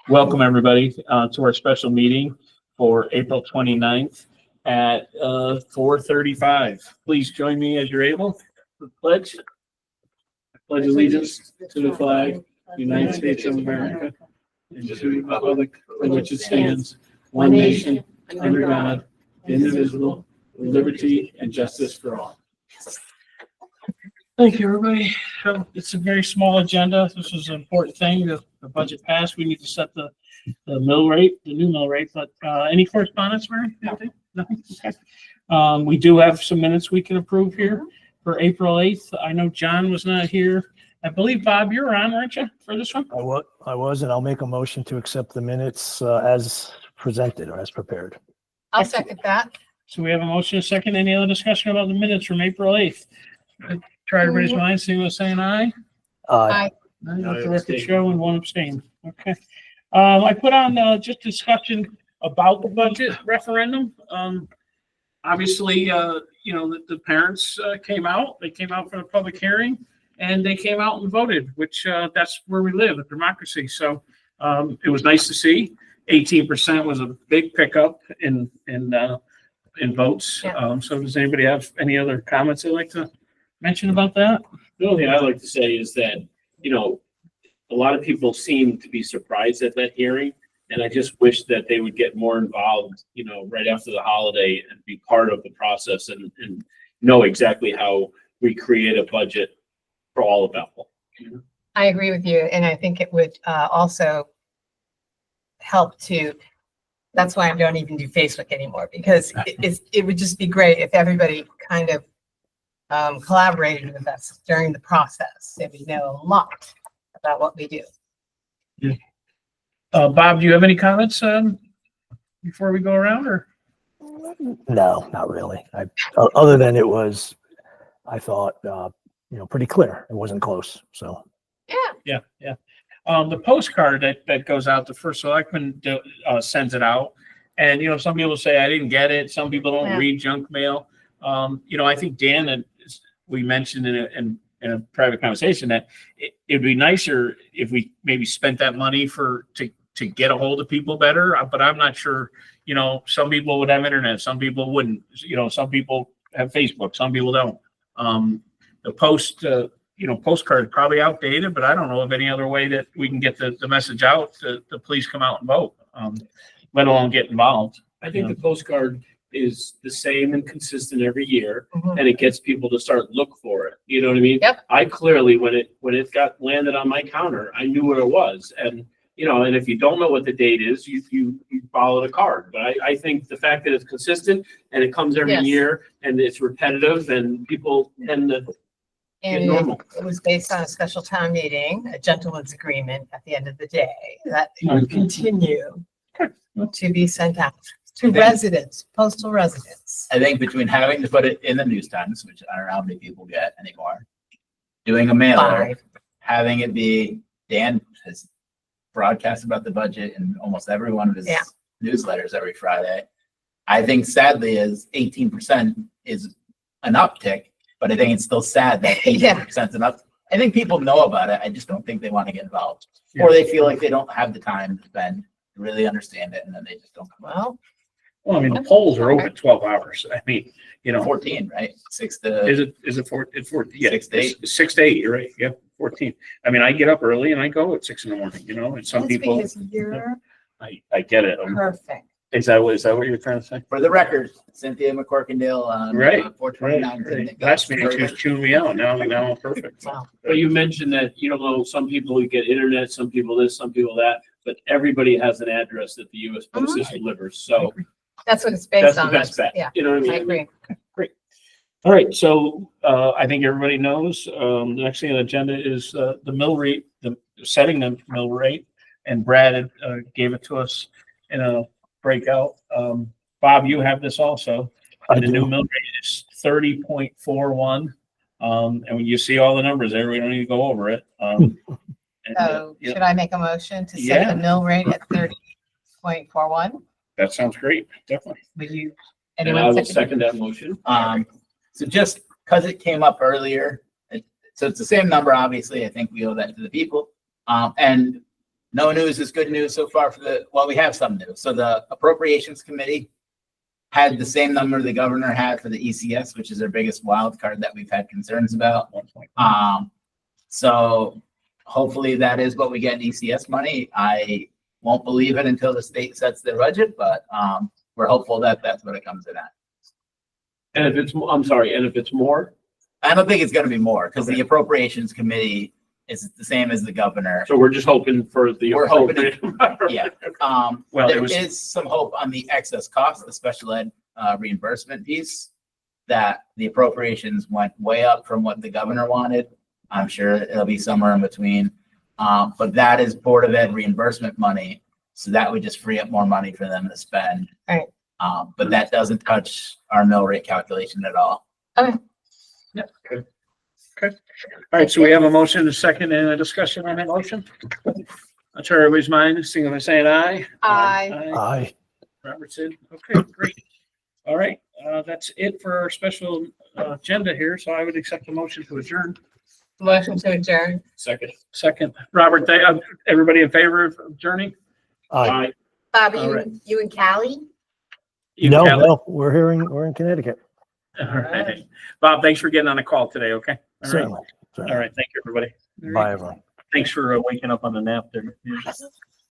Welcome, everybody, to our special meeting for April 29th at 4:35. Please join me as you're able. The pledge. I pledge allegiance to the flag, United States of America, and to the republic for which it stands, one nation, under God, indivisible, with liberty and justice for all. Thank you, everybody. So it's a very small agenda. This is an important thing. The budget passed. We need to set the mill rate, the new mill rate. But any correspondence, Mary? Nothing? Okay. We do have some minutes we can approve here for April 8th. I know John was not here. I believe, Bob, you were on, weren't you, for this one? I was, and I'll make a motion to accept the minutes as presented or as prepared. I'll second that. So we have a motion, a second. Any other discussion about the minutes from April 8th? Try everybody's mind, see what's saying aye. Aye. Let the record show and one abstain. Okay. I put on just discussion about the budget referendum. Obviously, the parents came out. They came out for the public hearing, and they came out and voted, which that's where we live, a democracy. So it was nice to see. 18% was a big pickup in votes. Yeah. So does anybody have any other comments they'd like to mention about that? The only thing I'd like to say is that, a lot of people seem to be surprised at that hearing. And I just wish that they would get more involved, right after the holiday and be part of the process and know exactly how we create a budget for all of Bethel. I agree with you. And I think it would also help to, that's why I don't even do Facebook anymore, because it would just be great if everybody kind of collaborated with us during the process, and we know a lot about what we do. Yeah. Bob, do you have any comments before we go around, or? No, not really. Other than it was, I thought, pretty clear. It wasn't close. So. Yeah. Yeah. The postcard that goes out, the first selectman sends it out, and some people say I didn't get it. Some people don't read junk mail. I think Dan we mentioned in a private conversation that it'd be nicer if we maybe spent that money to get a hold of people better. But I'm not sure. Some people would have internet, some people wouldn't. Some people have Facebook, some people don't. The postcard is probably outdated, but I don't know of any other way that we can get the message out to please come out and vote, let alone get involved. I think the postcard is the same and consistent every year, Mhm. and it gets people to start look for it. You know what I mean? Yep. I clearly, when it got landed on my counter, I knew what it was. And, and if you don't know what the date is, you follow the card. But I think the fact that it's consistent and it comes every Yes. year and it's repetitive and people tend to get And normal. it was based on a special town meeting, a gentleman's agreement at the end of the day, that it would continue to be sent out to residents, postal residents. I think between having to put it in the News Times, which I don't know how many people get anymore, doing a mailer, 5. having it be, Dan has broadcast about the budget in almost every one of his Yeah. newsletters every Friday. I think sadly is 18% is an uptick, but I think it's still sad that 18% is an up. I think people know about it. I just don't think they want to get involved. Or they feel like they don't have the time to spend to really understand it, and then they just don't come out. Well, I mean, the polls are open 12 hours. I mean, 14, right? 6 to is it 4? It's 4. Yeah, 6 to 8. 6 to 8. You're right. Yeah, 14. I mean, I get up early and I go at 6 in the morning. And some That's people, because you're I get it. perfect. Is that what you're trying to say? For the record, Cynthia McCorkindale on Right, 429. didn't it? Last meeting she was chewing me out. Now I'm perfect. Wow. But you mentioned that, some people get internet, some people this, some people that, but everybody has an address that the US Postal delivers. So That's what it's that's based the on. best bet. Yeah, You know what I I mean? agree. All right. So I think everybody knows the next thing on the agenda is the mill rate, setting the mill rate. And Brad gave it to us in a breakout. Bob, you have this also. And the new mill rate is 30.41. And when you see all the numbers there, we don't need to go over it. So Yeah, should I make a motion to set Yeah. the mill rate at 30.41? that sounds great. Definitely. Would you, And I anyone will second? second that motion. So just because it came up earlier, so it's the same number, obviously, I think we owe that to the people. And no news is good news so far well, we have some news. So the Appropriations Committee had the same number the governor had for the ECS, which is our biggest wild card that we've had concerns about. So hopefully that is what we get in ECS money. I won't believe it until the state sets their budget, but we're hopeful that that's what it comes in at. And if it's, I'm sorry, and if it's more, I don't think it's gonna be more, because Okay. the Appropriations Committee is the same as the governor. so we're just hoping for the. We're hoping appropriate- Yeah. Well, There it was- is some hope on the excess cost, the special ed reimbursement piece, that the appropriations went way up from what the governor wanted. I'm sure it'll be somewhere in between. But that is Board of Ed reimbursement money. So that would just free up more money for them to spend. Right. But that doesn't touch our mill rate calculation at all. All right, so we have a motion, and a second, and a discussion on that motion. Not sure everybody's mind, seeing by saying aye. Aye. Aye. Robertson, okay, great. All right, that's it for our special agenda here, so I would accept the motion to adjourn. Motion to adjourn. Second. Second, Robert, everybody in favor of adjourning? Aye. Bob, All right. you and Callie? You, No, Kelly? no, we're in Connecticut. All right. Bob, thanks for getting on the call today, okay? All right, Certainly. all right, thank you, everybody. All right. Bye, everyone. Thanks for waking up on the nap there. Yeah.